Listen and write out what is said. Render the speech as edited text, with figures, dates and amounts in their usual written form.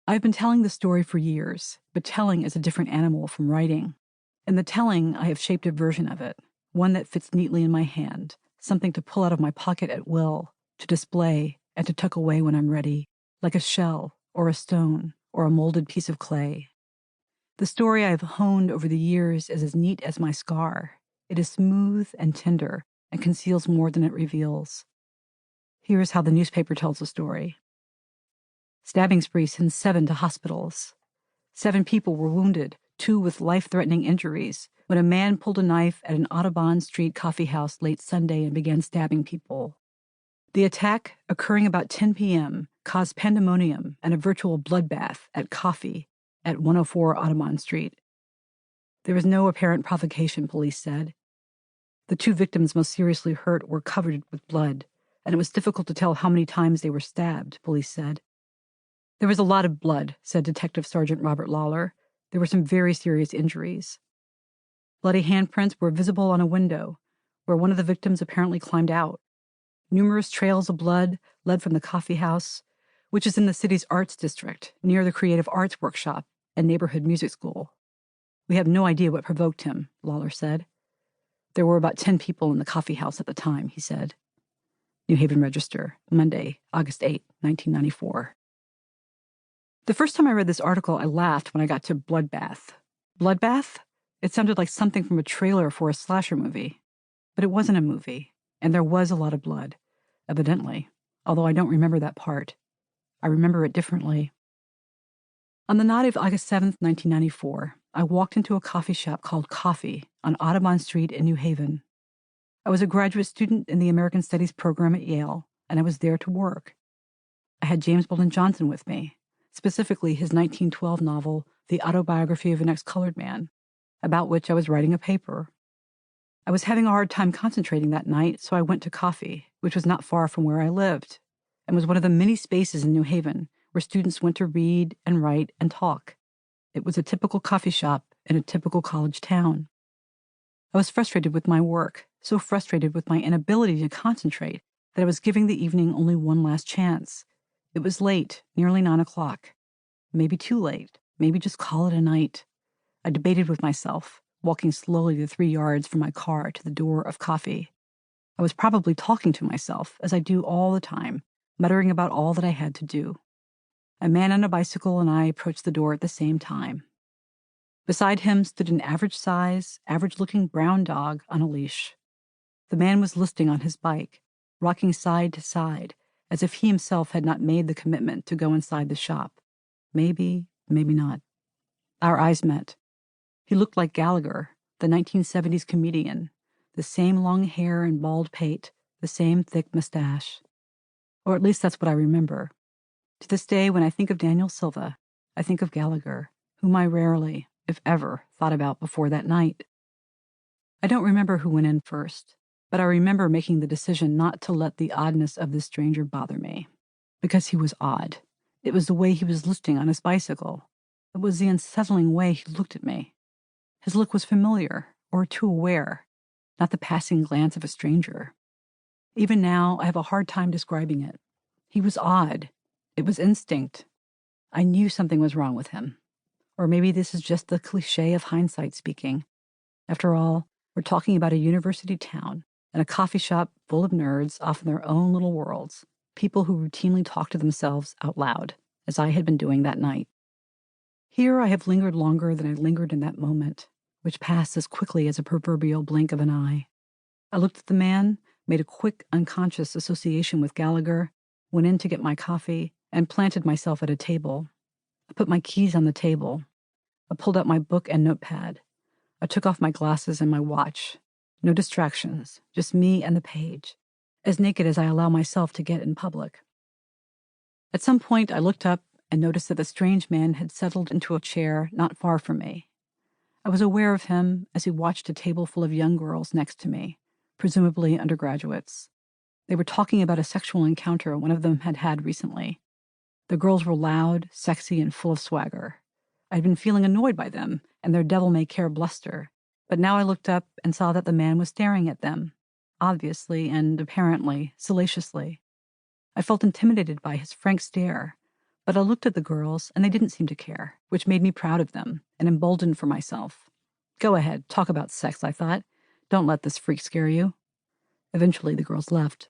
I've been telling the story for years, but telling is a different animal from writing. In the telling, I have shaped a version of it, one that fits neatly in my hand, something to pull out of my pocket at will, to display and to tuck away when I'm ready, like a shell or a stone or a molded piece of clay. The story I have honed over the years is as neat as my scar. It is smooth and tender and conceals more than it reveals. Here is how the newspaper tells the story. Stabbing spree sends 7 to hospitals. 7 people were wounded, 2 with life-threatening injuries, when a man pulled a knife at an Audubon Street coffee house late Sunday and began stabbing people. The attack, occurring about 10 p.m., caused pandemonium and a virtual bloodbath at Coffee at 104 Audubon Street. There was no apparent provocation, police said. The 2 victims most seriously hurt were covered with blood, and it was difficult to tell how many times they were stabbed, police said. There was a lot of blood, said Detective Sergeant Robert Lawler. There were some very serious injuries. Bloody handprints were visible on a window, where one of the victims apparently climbed out. Numerous trails of blood led from the coffee house, which is in the city's arts district, near the Creative Arts Workshop and neighborhood music school. We have no idea what provoked him, Lawler said. There were about 10 people in the coffee house at the time, he said. New Haven Register, Monday, August 8, 1994. The first time I read this article, I laughed when I got to bloodbath. Bloodbath? It sounded like something from a trailer for a slasher movie. But it wasn't a movie, and there was a lot of blood, evidently, although I don't remember that part. I remember it differently. On the night of August 7th, 1994, I walked into a coffee shop called Coffee on Audubon Street in New Haven. I was a graduate student in the American Studies program at Yale, and I was there to work. I had James Bolton Johnson with me, specifically his 1912 novel, The Autobiography of an Ex-Colored Man, about which I was writing a paper. I was having a hard time concentrating that night, so I went to Coffee, which was not far from where I lived, and was one of the many spaces in New Haven where students went to read and write and talk. It was a typical coffee shop in a typical college town. I was frustrated with my work, so frustrated with my inability to concentrate that I was giving the evening only one last chance. It was late, nearly 9 o'clock. Maybe too late, maybe just call it a night. I debated with myself, walking slowly the 3 yards from my car to the door of Coffee. I was probably talking to myself, as I do all the time, muttering about all that I had to do. A man on a bicycle and I approached the door at the same time. Beside him stood an average-size, average-looking brown dog on a leash. The man was listing on his bike, rocking side to side, as if he himself had not made the commitment to go inside the shop. Maybe, maybe not. Our eyes met. He looked like Gallagher, the 1970s comedian, the same long hair and bald pate, the same thick mustache. Or at least that's what I remember. To this day, when I think of Daniel Silva, I think of Gallagher, whom I rarely, if ever, thought about before that night. I don't remember who went in first, but I remember making the decision not to let the oddness of this stranger bother me. Because he was odd. It was the way he was listing on his bicycle. It was the unsettling way he looked at me. His look was familiar, or too aware, not the passing glance of a stranger. Even now, I have a hard time describing it. He was odd. It was instinct. I knew something was wrong with him. Or maybe this is just the cliché of hindsight speaking. After all, we're talking about a university town and a coffee shop full of nerds off in their own little worlds, people who routinely talk to themselves out loud, as I had been doing that night. Here I have lingered longer than I lingered in that moment, which passed as quickly as a proverbial blink of an eye. I looked at the man, made a quick, unconscious association with Gallagher, went in to get my coffee, and planted myself at a table. I put my keys on the table. I pulled out my book and notepad. I took off my glasses and my watch. No distractions, just me and the page, as naked as I allow myself to get in public. At some point, I looked up and noticed that the strange man had settled into a chair not far from me. I was aware of him as he watched a table full of young girls next to me, presumably undergraduates. They were talking about a sexual encounter one of them had had recently. The girls were loud, sexy, and full of swagger. I'd been feeling annoyed by them and their devil-may-care bluster, but now I looked up and saw that the man was staring at them, obviously and apparently salaciously. I felt intimidated by his frank stare, But I looked at the girls, and they didn't seem to care, which made me proud of them and emboldened for myself. Go ahead, talk about sex, I thought. Don't let this freak scare you. Eventually, the girls left.